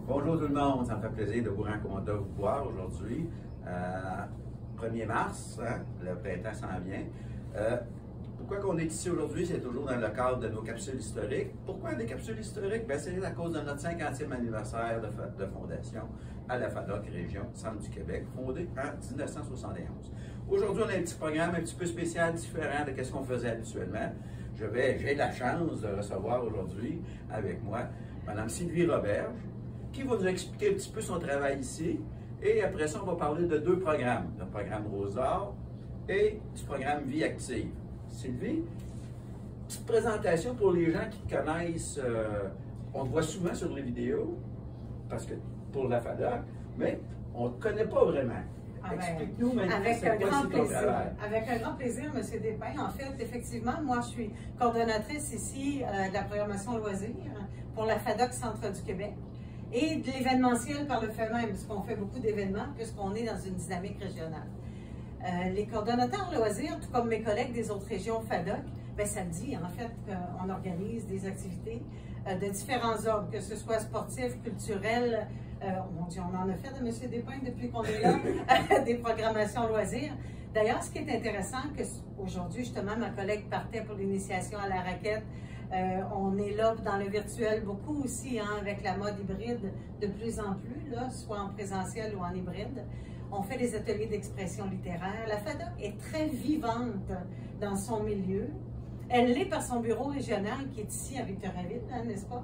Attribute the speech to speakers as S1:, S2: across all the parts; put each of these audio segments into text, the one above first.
S1: Bonjour tout le monde, ça me fait plaisir de vous voir aujourd'hui. 1er mars, hein, le printemps s'en vient. Pourquoi on est ici aujourd'hui? C'est toujours dans le cadre de nos capsules historiques. Pourquoi des capsules historiques? C'est à cause de notre 50e anniversaire de fondation à la FADOC Région Centre du Québec, fondée en 1971. Aujourd'hui, on a un petit programme un petit peu spécial, différent de ce qu'on faisait habituellement. J'ai la chance de recevoir aujourd'hui avec moi Mme Sylvie Roberge, qui va nous expliquer un petit peu son travail ici. Et après ça, on va parler de deux programmes, le programme Rose d'Or et du programme Vie Active. Sylvie, petite présentation pour les gens qui te connaissent. On te voit souvent sur les vidéos, parce que pour la FADOC, mais on ne te connaît pas vraiment. Explique-nous maintenant,
S2: avec un grand plaisir.
S1: Avec
S2: un grand plaisir, M. Despins. En fait, effectivement, moi, je suis coordonnatrice ici de la programmation loisirs pour la FADOC Centre du Québec et de l'événementiel par le fait même, puisqu'on fait beaucoup d'événements, puisqu'on est dans une dynamique régionale. Les coordonnateurs loisirs, tout comme mes collègues des autres régions FADOC, ça dit en fait qu'on organise des activités de différents ordres, que ce soit sportifs, culturels. Mon Dieu, on en a fait de M. Despins depuis qu'on est là, des programmations loisirs. D'ailleurs, ce qui est intéressant, que aujourd'hui, justement, ma collègue partait pour l'initiation à la raquette. On est là dans le virtuel beaucoup aussi, hein, avec la mode hybride de plus en plus, là, soit en présentiel ou en hybride. On fait des ateliers d'expression littéraire. La FADOC est très vivante dans son milieu. Elle l'est par son bureau régional qui est ici à Victoriaville, hein, n'est-ce pas?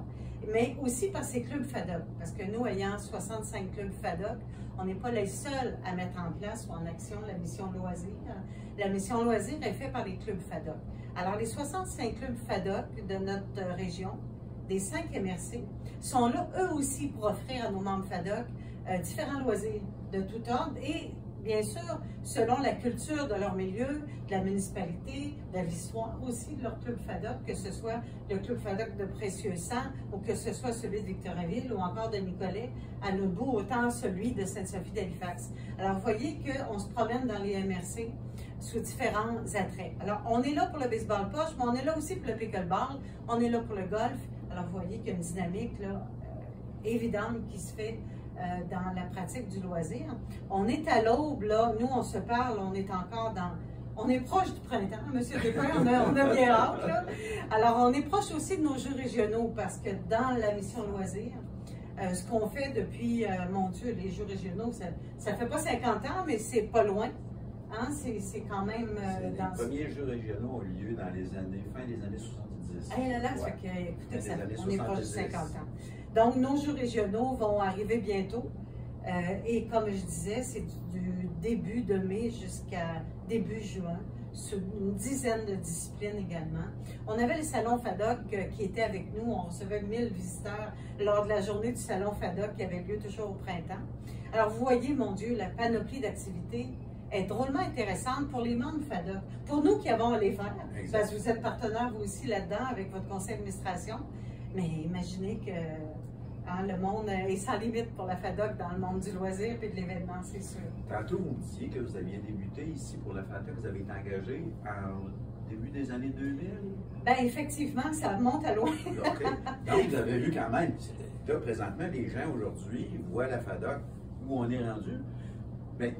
S2: Mais aussi par ses clubs FADOC. Parce que nous, ayant 65 clubs FADOC, on n'est pas les seuls à mettre en place ou en action la mission loisir. La mission loisir est faite par les clubs FADOC. Alors, les 65 clubs FADOC de notre région, des 5 MRC, sont là eux aussi pour offrir à nos membres FADOC différents loisirs de tout ordre et bien sûr, selon la culture de leur milieu, de la municipalité, de l'histoire aussi de leur club FADOC, que ce soit le club FADOC de Précieux-Sang ou que ce soit celui de Victoriaville ou encore de Nicolet, à Neubourg, autant celui de Sainte-Sophie d'Halifax. Alors, vous voyez qu'on se promène dans les MRC sous différents attraits. Alors, on est là pour le baseball poche, mais on est là aussi pour le pickleball, on est là pour le golf. Alors, vous voyez qu'il y a une dynamique là, évidente qui se fait dans la pratique du loisir. On est à l'aube, là, nous on se parle, on est encore dans... On est proche du printemps, M. Despins, on a bien hâte, là. Alors on est proche aussi de nos jeux régionaux parce que dans la mission loisir, ce qu'on fait depuis, mon Dieu, les jeux régionaux, ça fait pas 50 ans, mais c'est pas loin. Hein? C'est quand même...
S1: les premiers jeux régionaux ont eu lieu dans les années, fin des années 70.
S2: Ah là là, ça fait que, écoutez, ça, on est proche de 50 ans. Donc, nos jeux régionaux vont arriver bientôt. Et comme je disais, c'est du début de mai jusqu'à début juin, sur une dizaine de disciplines également. On avait le salon FADOC qui était avec nous. On recevait 1000 visiteurs lors de la journée du salon FADOC qui avait lieu toujours au printemps. Alors, vous voyez, mon Dieu, la panoplie d'activités est drôlement intéressante pour les membres FADOC. Pour nous qui avons à les faire, parce que vous êtes partenaire vous aussi là-dedans avec votre conseil d'administration. Mais imaginez que hein, le monde est sans limite pour la FADOC dans le monde du loisir et de l'événement, c'est sûr.
S1: Tantôt, vous me disiez que vous aviez débuté ici pour la FADOC, vous avez été engagé en début des années 2000?
S2: Bien, effectivement, ça remonte à loin.
S1: OK. Donc, vous avez vu quand même, là, présentement, les gens aujourd'hui voient la FADOC où on est rendu. Mais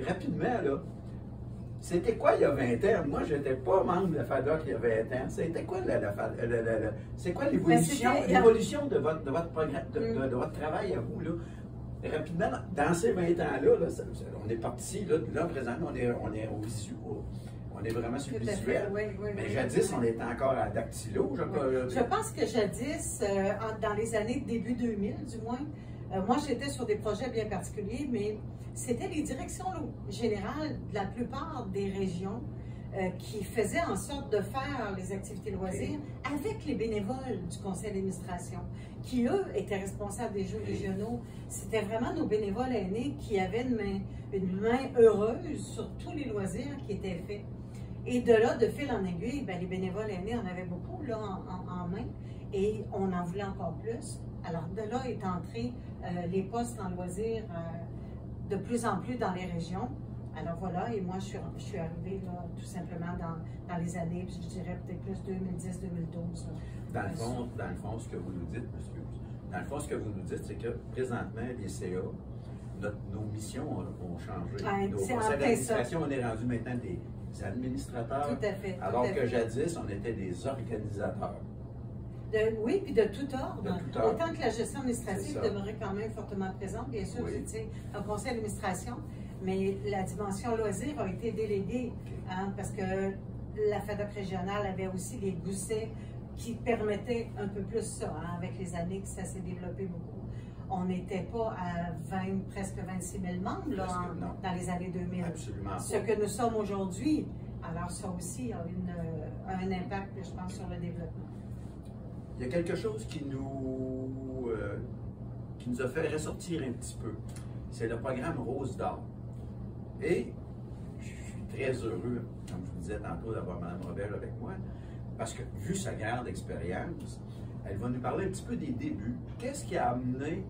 S1: rapidement, là, c'était quoi il y a 20 ans? Moi, je n'étais pas membre de la FADOC il y a 20 ans. C'était quoi c'est quoi l'évolution de votre programme, de votre travail à vous, là? Rapidement, dans ces 20 ans-là, on est parti, là, présentement, on est vraiment sur le visuel.
S2: Oui,
S1: mais jadis, on était encore à dactylo.
S2: Je pense que jadis, dans les années début 2000, du moins, moi, j'étais sur des projets bien particuliers, mais c'était les directions générales de la plupart des régions qui faisaient en sorte de faire les activités loisirs avec les bénévoles du conseil d'administration, qui, eux, étaient responsables des jeux régionaux. C'était vraiment nos bénévoles aînés qui avaient une main heureuse sur tous les loisirs qui étaient faits. Et de là, de fil en aiguille, les bénévoles aînés en avaient beaucoup là, en main et on en voulait encore plus. Alors, de là est entré les postes en loisirs de plus en plus dans les régions. Alors voilà, et moi je suis arrivée là, tout simplement dans les années, je dirais peut-être plus 2010-2012.
S1: Dans le fond, ce que vous nous dites, monsieur, Dans le fond, ce que vous nous dites, c'est que présentement, les CA, nos missions ont changé.
S2: Ouais,
S1: Nos conseils d'administration, on est rendu maintenant des administrateurs.
S2: Tout à fait.
S1: Alors que jadis, on était des organisateurs.
S2: Oui, puis de tout ordre.
S1: De tout ordre.
S2: Autant que la gestion administrative demeurait quand même fortement présente. Bien sûr, vous étiez un conseil d'administration, mais la dimension loisir a été déléguée, hein, parce que la FADOC régionale avait aussi des goussets qui permettaient un peu plus ça, hein, avec les années que ça s'est développé beaucoup. On n'était pas à presque 26 000 membres là, dans les années 2000.
S1: Absolument.
S2: Ce que nous sommes aujourd'hui. Alors ça aussi a un impact, je pense, sur le développement.
S1: Il y a quelque chose qui nous a fait ressortir un petit peu. C'est le programme Rose d'Or. Et je suis très heureux, comme je vous disais tantôt, d'avoir Mme Robert avec moi, parce que, vu sa grande expérience, elle va nous parler un petit peu des débuts. Qu'est-ce qui a amené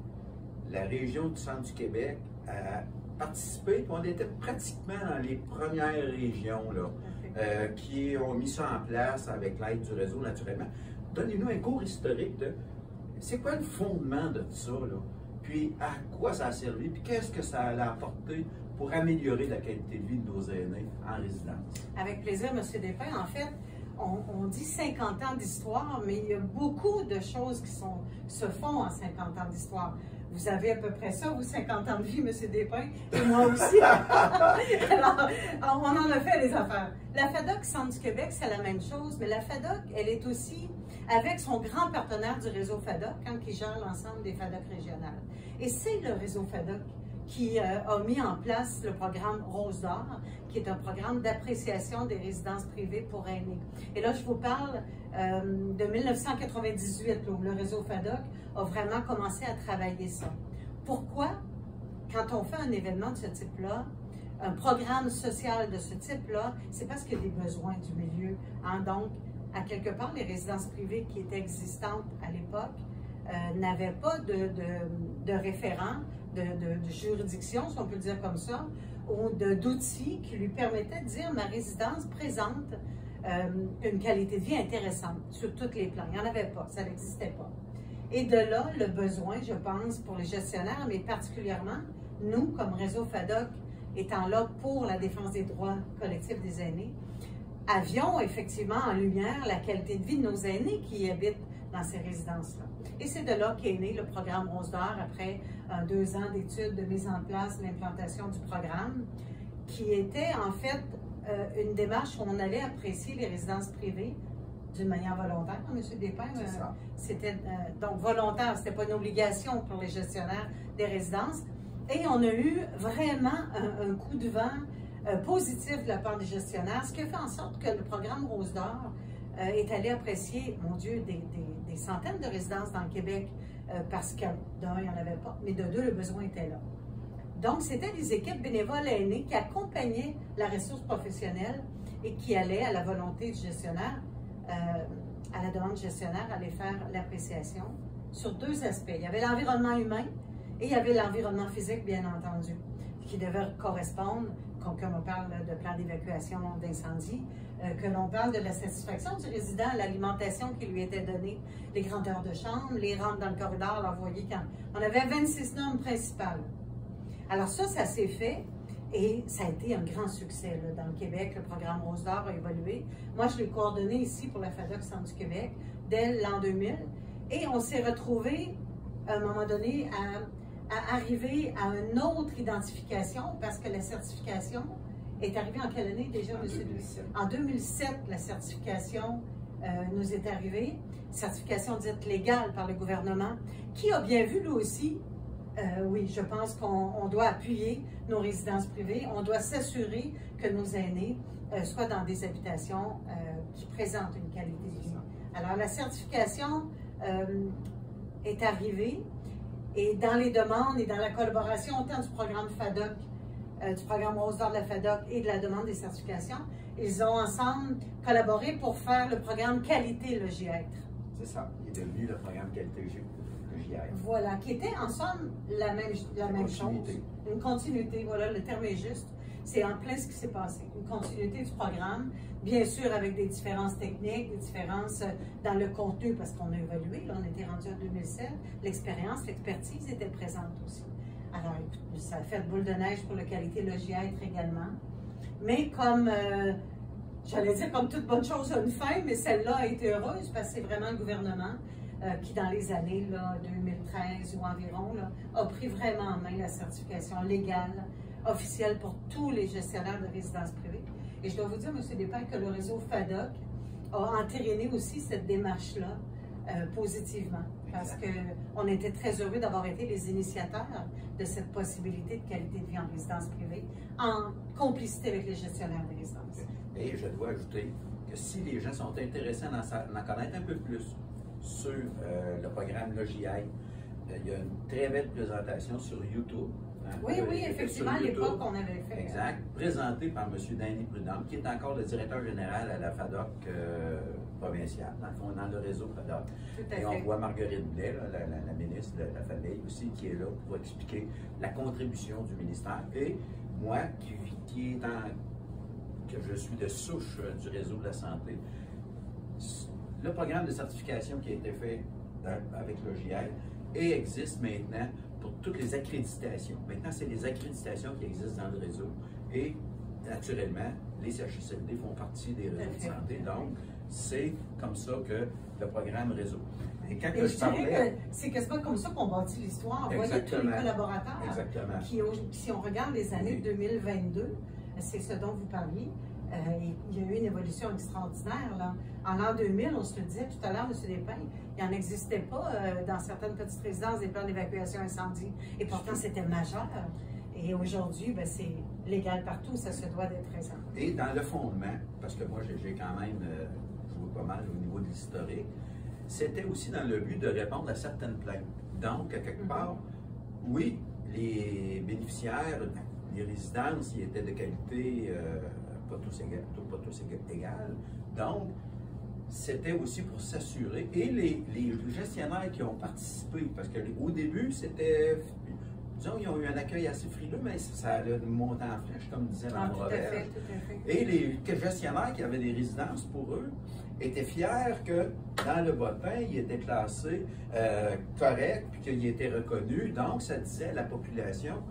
S1: la région du centre du Québec à participer? On était pratiquement dans les premières régions là, qui ont mis ça en place avec l'aide du réseau, naturellement. Donnez-nous un cours historique de c'est quoi le fondement de ça, là? Puis à quoi ça a servi, puis qu'est-ce que ça a apporté pour améliorer la qualité de vie de nos aînés en résidence? Avec
S2: plaisir, M. Despins. En fait, on dit 50 ans d'histoire, mais il y a beaucoup de choses qui se font en 50 ans d'histoire. Vous avez à peu près ça, vous, 50 ans de vie, M. Despins, et moi aussi. Alors, on en a fait des affaires. La FADOC Centre du Québec, c'est la même chose, mais la FADOC, elle est aussi avec son grand partenaire du réseau FADOC, hein, qui gère l'ensemble des FADOC régionales. Et c'est le réseau FADOC qui a mis en place le programme Rose d'Or, qui est un programme d'appréciation des résidences privées pour aînés. Et là, je vous parle de 1998, où le réseau FADOC a vraiment commencé à travailler ça. Pourquoi? Quand on fait un événement de ce type-là, un programme social de ce type-là, c'est parce qu'il y a des besoins du milieu. Hein? Donc, à quelque part, les résidences privées qui étaient existantes à l'époque n'avaient pas de référent, de juridiction, si on peut le dire comme ça, ou d'outils qui lui permettaient de dire ma résidence présente une qualité de vie intéressante sur tous les plans. Il n'y en avait pas, ça n'existait pas. Et de là, le besoin, je pense, pour les gestionnaires, mais particulièrement nous, comme réseau FADOC, étant là pour la défense des droits collectifs des aînés, avions effectivement en lumière la qualité de vie de nos aînés qui habitent dans ces résidences-là. Et c'est de là qu'est né le programme Rose d'Or après 2 ans d'études de mise en place, l'implantation du programme, qui était en fait une démarche où on allait apprécier les résidences privées d'une manière volontaire, M. Despins. C'était donc volontaire, c'était pas une obligation pour les gestionnaires des résidences. Et on a eu vraiment un coup de vent positif de la part des gestionnaires, ce qui a fait en sorte que le programme Rose d'Or est allé apprécier, mon Dieu, des centaines de résidences dans le Québec, parce que d'un, il n'y en avait pas, mais de deux, le besoin était là. Donc, c'était des équipes bénévoles aînées qui accompagnaient la ressource professionnelle et qui allaient, à la volonté du gestionnaire, à la demande du gestionnaire, aller faire l'appréciation sur 2 aspects. Il y avait l'environnement humain et il y avait l'environnement physique, bien entendu, qui devait correspondre, comme on parle de plan d'évacuation d'incendie, que l'on parle de la satisfaction du résident à l'alimentation qui lui était donnée, les grandeurs de chambre, les rampes dans le corridor. Alors, vous voyez, quand on avait 26 normes principales. Alors ça s'est fait et ça a été un grand succès là, dans le Québec. Le programme Rose d'Or a évolué. Moi, je l'ai coordonné ici pour la FADOC Centre du Québec dès l'an 2000 et on s'est retrouvé à un moment donné à arriver à une autre identification parce que la certification est arrivée en quelle année déjà, M.
S1: 2007.
S2: En 2007, la certification nous est arrivée, certification dite légale par le gouvernement, qui a bien vu lui aussi, oui, je pense qu'on doit appuyer nos résidences privées, on doit s'assurer que nos aînés soient dans des habitations qui présentent une qualité de vie. Alors la certification est arrivée. Et dans les demandes et dans la collaboration, autant du programme FADOC, du programme Rose d'Or de la FADOC et de la demande des certifications, ils ont ensemble collaboré pour faire le programme Qualité Logis-être.
S1: C'est ça, il est devenu le programme Qualité Logis-être.
S2: Voilà, qui était ensemble la même chose. Une continuité, voilà, le terme est juste. C'est en plein ce qui s'est passé. Une continuité du programme, Bien sûr, avec des différences techniques, des différences dans le contenu, parce qu'on a évolué, là, on était rendu en 2007, l'expertise était présente aussi. Alors, écoute, ça a fait boule de neige pour le qualité logis-être également. Mais comme, j'allais dire, comme toute bonne chose a une fin, mais celle-là a été heureuse parce que c'est vraiment le gouvernement qui, dans les années là, 2013 ou environ, là, a pris vraiment en main la certification légale, officielle pour tous les gestionnaires de résidences privées. Et je dois vous dire, M. Despain, que le réseau FADOC a entériné aussi cette démarche-là positivement. Parce qu'on était très heureux d'avoir été les initiateurs de cette possibilité de qualité de vie en résidence privée, en complicité avec les gestionnaires de résidences.
S1: Et je dois ajouter que si les gens sont intéressés à en connaître un peu plus sur le programme Logis-Être, il y a une très belle présentation sur YouTube.
S2: Oui, effectivement, à l'époque, on avait fait.
S1: Exact. Présenté par M. Danny Prudhomme, qui est encore le directeur général à la FADOC provinciale, dans le fond, dans le réseau FADOC. Et on voit Marguerite Blais, là, la ministre de la Famille aussi, qui est là pour expliquer la contribution du ministère. Et moi, que je suis de souche du réseau de la santé, le programme de certification qui a été fait avec Logis-Être et existe maintenant pour toutes les accréditations. Maintenant, c'est les accréditations qui existent dans le réseau. Et naturellement, les CHSLD font partie des réseaux de santé. Donc, c'est comme ça que le programme réseau.
S2: Et quand je parlais... c'est quasiment comme ça qu'on bâtit l'histoire. Vous voyez, tous les collaborateurs qui, si on regarde les années 2022, c'est ce dont vous parliez, il y a eu une évolution extraordinaire. Là. En l'an 2000, on se le disait tout à l'heure, M. Despain, il n'en existait pas dans certaines petites résidences des plans d'évacuation incendie. Et pourtant, c'était majeur. Et aujourd'hui, ben, c'est légal partout, ça se doit d'être présent.
S1: Et dans le fondement, parce que moi, j'ai quand même joué pas mal au niveau de l'historique, c'était aussi dans le but de répondre à certaines plaintes. Donc, à quelque part, oui, les bénéficiaires, les résidences, ils étaient de qualité pas tous égales. Donc, c'était aussi pour s'assurer. Et les gestionnaires qui ont participé, parce qu'au début, c'était, disons, ils ont eu un accueil assez frileux, mais ça allait monter en flèche, comme disait Mme Robert. Et les gestionnaires qui avaient des résidences pour eux étaient fiers que dans le bottin, il était classé correct, puis qu'il était reconnu. Donc, ça disait à la population,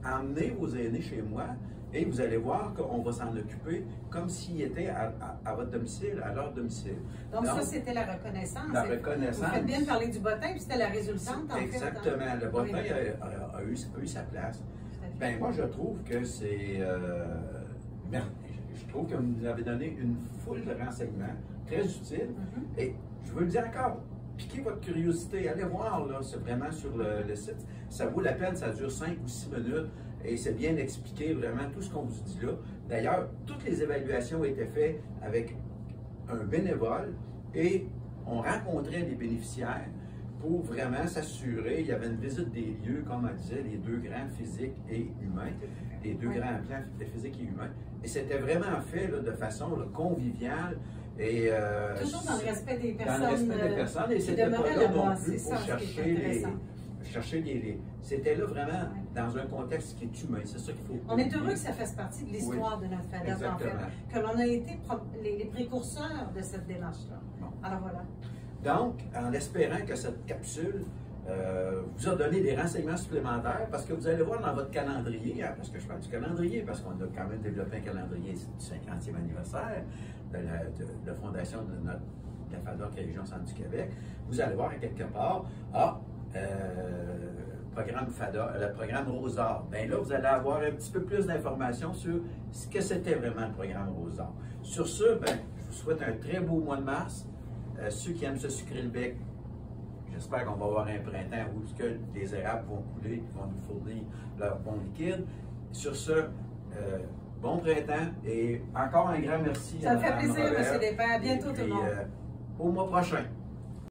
S1: emmenez vos aînés chez moi, et vous allez voir qu'on va s'en occuper comme s'ils étaient à votre domicile, à leur domicile.
S2: Donc ça, c'était la reconnaissance.
S1: La reconnaissance.
S2: Vous faites bien de parler du bottin, puis c'était la résultante, en fait.
S1: Exactement. Le bottin a eu sa place. Ben moi, je trouve que c'est... je trouve que vous nous avez donné une foule de renseignements très utiles. Et je veux le dire encore, piquez votre curiosité, allez voir, là, c'est vraiment sur le site. Ça vaut la peine, ça dure 5 ou 6 minutes. Et c'est bien expliqué vraiment tout ce qu'on vous dit là. D'ailleurs, toutes les évaluations étaient faites avec un bénévole et on rencontrait les bénéficiaires pour vraiment s'assurer. Il y avait une visite des lieux, comme on disait, les deux grands physiques et humains, les deux grands plans physiques et humains. Et c'était vraiment fait là, de façon là, conviviale. Et,
S2: toujours dans le respect des personnes.
S1: Dans le respect des personnes. Et c'était pas là non plus pour chercher les... C'était là vraiment dans un contexte qui est humain. C'est ça qu'il faut...
S2: On est heureux que ça fasse partie de l'histoire de notre FADOC, en fait. Que l'on a été les précurseurs de cette démarche-là. Bon. Alors voilà.
S1: Donc, en espérant que cette capsule vous a donné des renseignements supplémentaires, parce que vous allez voir dans votre calendrier, hein, parce que je parle du calendrier, parce qu'on a quand même développé un calendrier du 50e anniversaire de la fondation de la FADOC Région Centre du Québec, vous allez voir à quelque part, programme FADOC, le programme Rose d'Or. Bien là, vous allez avoir un petit peu plus d'informations sur ce que c'était vraiment le programme Rose d'Or. Sur ce, ben, je vous souhaite un très beau mois de mars. Ceux qui aiment se sucrer le bec, j'espère qu'on va avoir un printemps où les érables vont couler, qui vont nous fournir leur bon liquide. Sur ce, bon printemps et encore un grand merci.
S2: Ça me fait plaisir, M. Despain. À bientôt tout le monde.
S1: Au mois prochain.